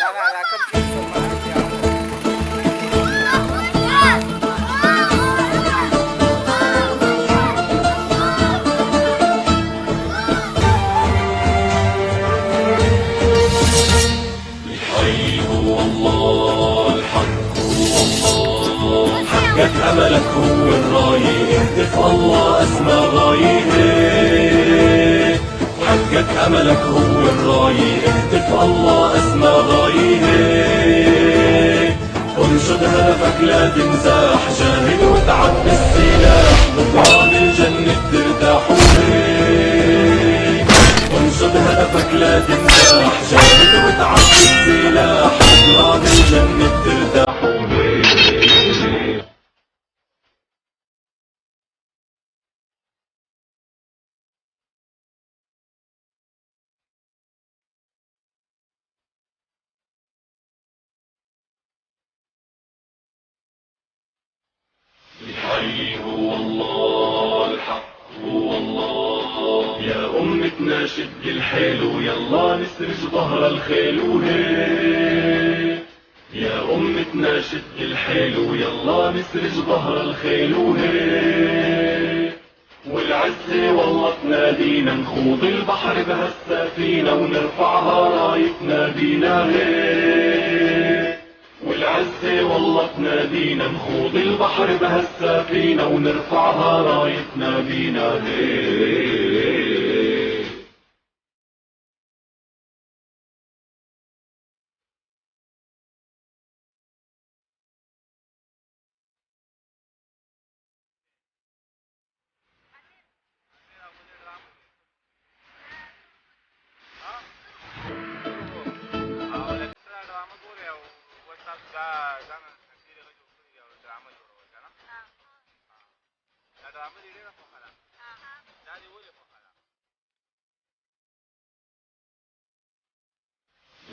لا كم كيلو معك يا عمو؟ الحي هو الله، الحق هو الله، حقق أملك هو الراية، اهتف الله أسمى غاية، حقق أملك هو الراية، اهتف الله أسمى غاية، انشد هدفك لا تنزاح، جاهد واتعب بالسلاح، بكرة بالجنة ترتاح وهيك، انشد هدفك لا تنزاح، جاهد واتعب بالسلاح، بكرة بالجنة ترتاح وهيك. الحي هو الله، الحق هو الله، يا أمتنا شد الحيل ويلا نسرج ظهر الخيل وهيك، يا أمتنا شد الحيل ويلا نسرج ظهر الخيل وهيك، والعزة والله تنادينا نخوض البحر بهالسفينة ونرفعها رايتنا بينا هيك، والعزة والله تنادينا نخوض البحر بهالسفينة ونرفعها رايتنا بينا هيك.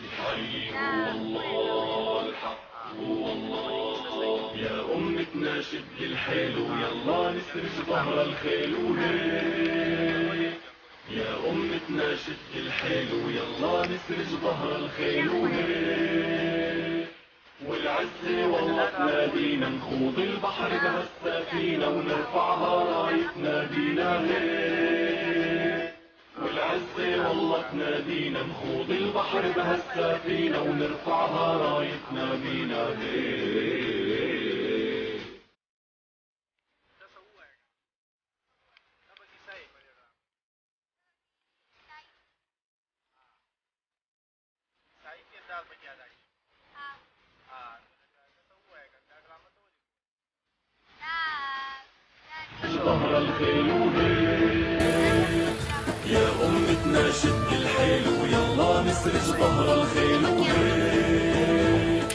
الحي هو الله، الحق هو الله، يا أمتنا شد الحيل ويلا نسرج ظهر الخيل وهيك، يا أمتنا شد الحيل ويلا نسرج ظهر الخيل وهيك، والعزة والله تنادينا نخوض البحر بهالسفينة ونرفعها رايتنا بينا هيك، والعزة والله تنادينا نخوض البحر بهالسفينة ونرفعها رايتنا بينا هيك. ظهر الخيل وهيك، يا أمتنا شد الحيل ويلا نسرج ظهر الخيل وهيك،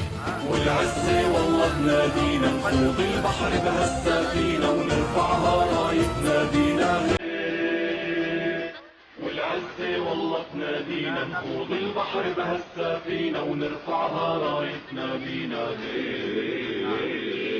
والعزة والله تنادينا نخوض البحر بهالسفينة ونرفعها رايتنا بينا هيك، والعزة والله تنادينا نخوض البحر بهالسفينة ونرفعها رايتنا بينا هيك.